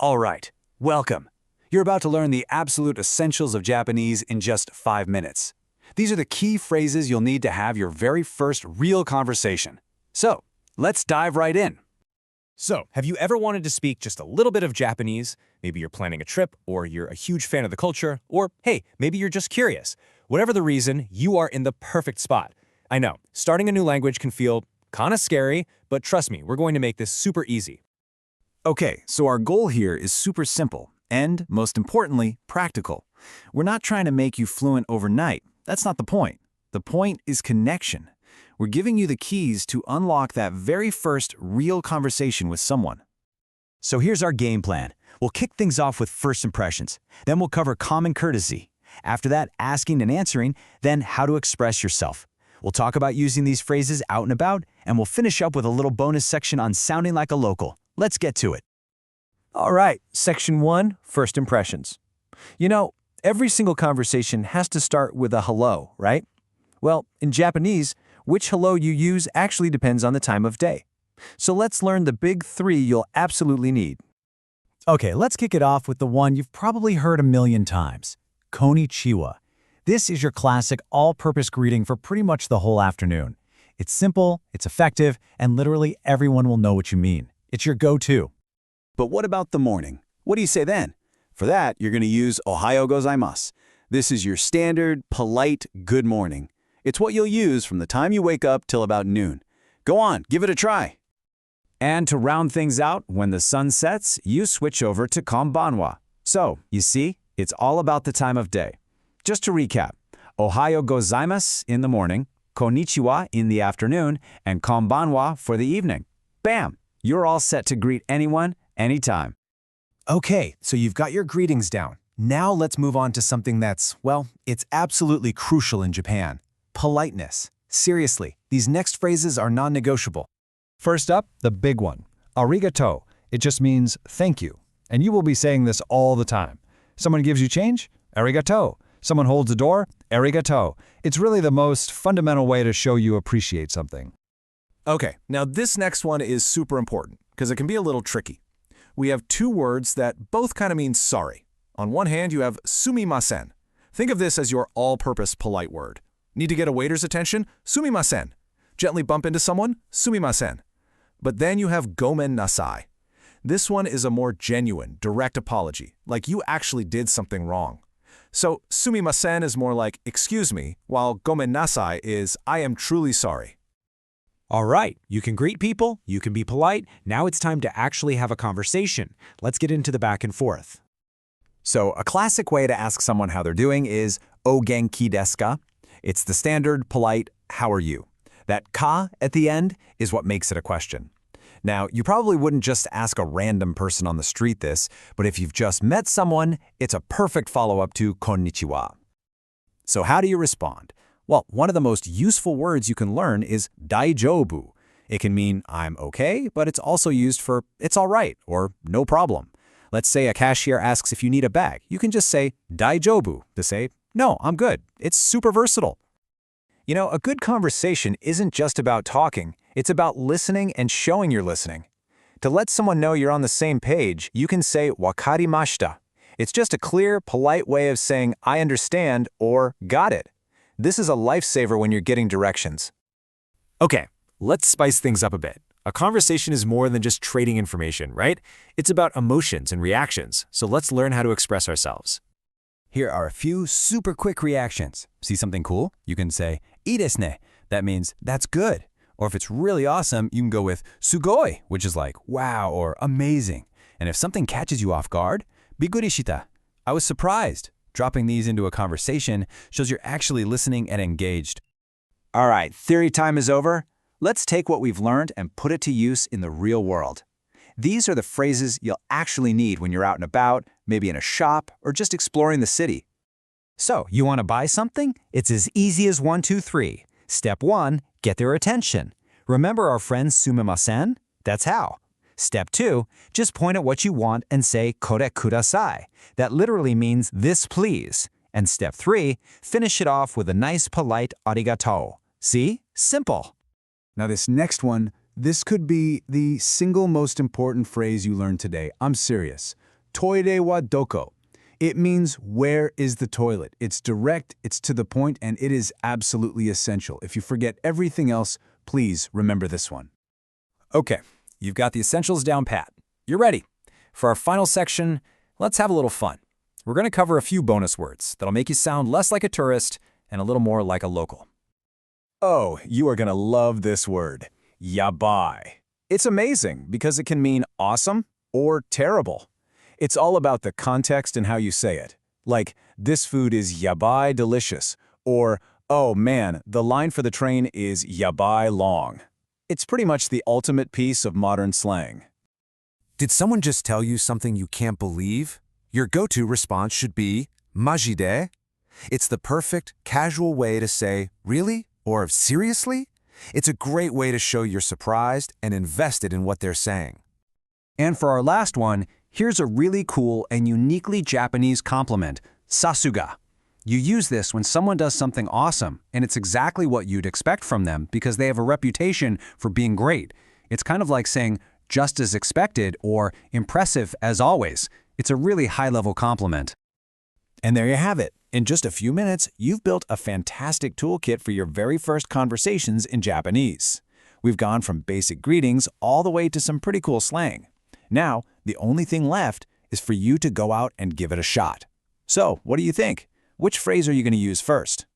All right, welcome. You're about to learn the absolute essentials of Japanese in just 5 minutes. These are the key phrases you'll need to have your very first real conversation. So, let's dive right in. So, have you ever wanted to speak just a little bit of Japanese? Maybe you're planning a trip, or you're a huge fan of the culture, or hey, maybe you're just curious. Whatever the reason, you are in the perfect spot. I know, starting a new language can feel kinda scary, but trust me, we're going to make this super easy. Okay, so our goal here is super simple and, most importantly, practical. We're not trying to make you fluent overnight. That's not the point. The point is connection. We're giving you the keys to unlock that very first real conversation with someone. So here's our game plan. We'll kick things off with first impressions. Then we'll cover common courtesy. After that, asking and answering, then how to express yourself. We'll talk about using these phrases out and about, and we'll finish up with a little bonus section on sounding like a local. Let's get to it. All right, Section 1, First Impressions. You know, every single conversation has to start with a hello, right? Well, in Japanese, which hello you use actually depends on the time of day. So let's learn the big 3 you'll absolutely need. Okay, let's kick it off with the one you've probably heard a million times. Konnichiwa. This is your classic all-purpose greeting for pretty much the whole afternoon. It's simple, it's effective, and literally everyone will know what you mean. It's your go-to. But what about the morning? What do you say then? For that, you're going to use Ohayo gozaimasu. This is your standard, polite good morning. It's what you'll use from the time you wake up till about noon. Go on, give it a try. And to round things out, when the sun sets, you switch over to konbanwa. So, you see, it's all about the time of day. Just to recap, Ohayo gozaimasu in the morning, konnichiwa in the afternoon, and konbanwa for the evening. Bam! You're all set to greet anyone, anytime. Okay, so you've got your greetings down. Now let's move on to something that's, well, it's absolutely crucial in Japan. Politeness. Seriously, these next phrases are non-negotiable. First up, the big one. Arigato. It just means thank you. And you will be saying this all the time. Someone gives you change? Arigato. Someone holds a door? Arigato. It's really the most fundamental way to show you appreciate something. Okay, now this next one is super important because it can be a little tricky. We have 2 words that both kind of mean sorry. On one hand, you have sumimasen. Think of this as your all-purpose polite word. Need to get a waiter's attention? Sumimasen. Gently bump into someone? Sumimasen. But then you have gomen nasai. This one is a more genuine, direct apology, like you actually did something wrong. So sumimasen is more like excuse me, while gomen nasai is I am truly sorry. All right, you can greet people, you can be polite, now it's time to actually have a conversation. Let's get into the back and forth. So, a classic way to ask someone how they're doing is "O genki desu ka?" It's the standard, polite, "How are you?" That "ka" at the end is what makes it a question. Now, you probably wouldn't just ask a random person on the street this, but if you've just met someone, it's a perfect follow-up to "konnichiwa." So how do you respond? Well, one of the most useful words you can learn is daijoubu. It can mean I'm okay, but it's also used for it's all right or no problem. Let's say a cashier asks if you need a bag. You can just say daijoubu to say, no, I'm good. It's super versatile. You know, a good conversation isn't just about talking. It's about listening and showing you're listening. To let someone know you're on the same page, you can say wakarimashita. It's just a clear, polite way of saying I understand or got it. This is a lifesaver when you're getting directions. Okay, let's spice things up a bit. A conversation is more than just trading information, right? It's about emotions and reactions, so let's learn how to express ourselves. Here are a few super quick reactions. See something cool? You can say, "ii desu ne." That means, that's good. Or if it's really awesome, you can go with sugoi, which is like, wow, or amazing. And if something catches you off guard, biguri shita. I was surprised. Dropping these into a conversation shows you're actually listening and engaged. All right, theory time is over. Let's take what we've learned and put it to use in the real world. These are the phrases you'll actually need when you're out and about, maybe in a shop, or just exploring the city. So, you want to buy something? It's as easy as 1, 2, 3. Step 1, get their attention. Remember our friend sumimasen? That's how. Step 2, just point at what you want and say kore kudasai. That literally means this please. And step 3, finish it off with a nice polite arigato. See? Simple. Now this next one, this could be the single most important phrase you learned today. I'm serious. toire wa doko. It means where is the toilet? It's direct, it's to the point, and it is absolutely essential. If you forget everything else, please remember this one. Okay, you've got the essentials down pat. You're ready. For our final section, let's have a little fun. We're going to cover a few bonus words that'll make you sound less like a tourist and a little more like a local. Oh, you are going to love this word, yabai. It's amazing because it can mean awesome or terrible. It's all about the context and how you say it. Like, this food is yabai delicious, or, oh man, the line for the train is yabai long. It's pretty much the ultimate piece of modern slang. Did someone just tell you something you can't believe? Your go-to response should be majide. It's the perfect, casual way to say, really? Or seriously? It's a great way to show you're surprised and invested in what they're saying. And for our last one, here's a really cool and uniquely Japanese compliment, sasuga. You use this when someone does something awesome, and it's exactly what you'd expect from them because they have a reputation for being great. It's kind of like saying, just as expected or impressive as always. It's a really high-level compliment. And there you have it. In just a few minutes, you've built a fantastic toolkit for your very first conversations in Japanese. We've gone from basic greetings all the way to some pretty cool slang. Now, the only thing left is for you to go out and give it a shot. So, what do you think? Which phrase are you going to use first?